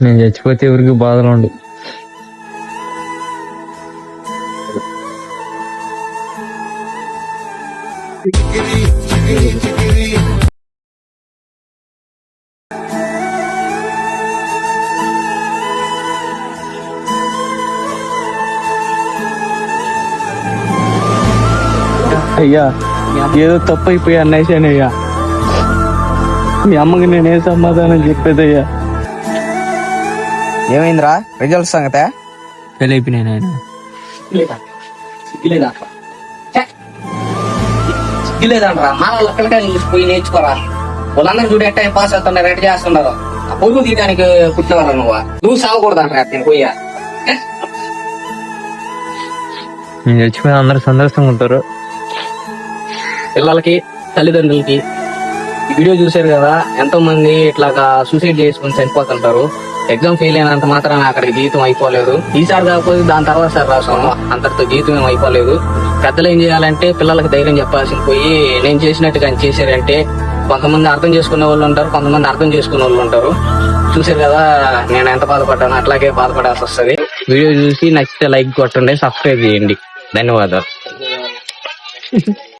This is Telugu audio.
నేను చచ్చిపోతే ఎవరికి బాధలు ఉండు. అయ్యా ఏదో తప్పు అయిపోయా అన్నయ్యా. మీ అమ్మకి నేనే సమాధానం చెప్పేదయ్యా. ఏమైందిరా రిజల్ట్ సంగతే? ఫెయిల్ అయిపోయినాయి నాయన. సిగ్గులేదంటరా మన లెక్కలకి పోయి నేర్చుకోరా. వాళ్ళందరూ చూడు ఎట్ట పాస్ అవుతున్నారు, ఎట్ట చేస్తున్నారు. ఆ పొరుగు తీయడానికి పుట్టినవారా నువ్వు సాగకూడదంటారా నేను పోయా. నేను చచ్చిపోయిన అందరు సంతోషంగా ఉంటారు. పిల్లలకి తల్లిదండ్రులకి ఈ వీడియో చూసారు కదా, ఎంతో మంది ఇట్లాగా సూసైడ్ చేసుకుని చనిపోతుంటారు. ఎగ్జామ్ ఫెయిల్ అయినంత మాత్రాన అక్కడికి జీవితం అయిపోలేదు. ఈసారి కాకపోతే దాని తర్వాత సార్ రాసాము, అంతటితో జీవితం ఏం అయిపోలేదు. పెద్దలు ఏం చేయాలంటే పిల్లలకి ధైర్యం చెప్పాల్సిన పోయి నేను చేసినట్టుగా చేశారంటే కొంతమంది అర్థం చేసుకునే వాళ్ళు ఉంటారు, కొంతమంది అర్థం చేసుకునే వాళ్ళు ఉంటారు. చూసారు కదా నేను ఎంత బాధపడ్డాను, అట్లాగే బాధపడాల్సి వస్తుంది. వీడియో చూసి నచ్చితే లైక్ కొట్టండి, సబ్స్క్రైబ్ చేయండి. ధన్యవాదాలు.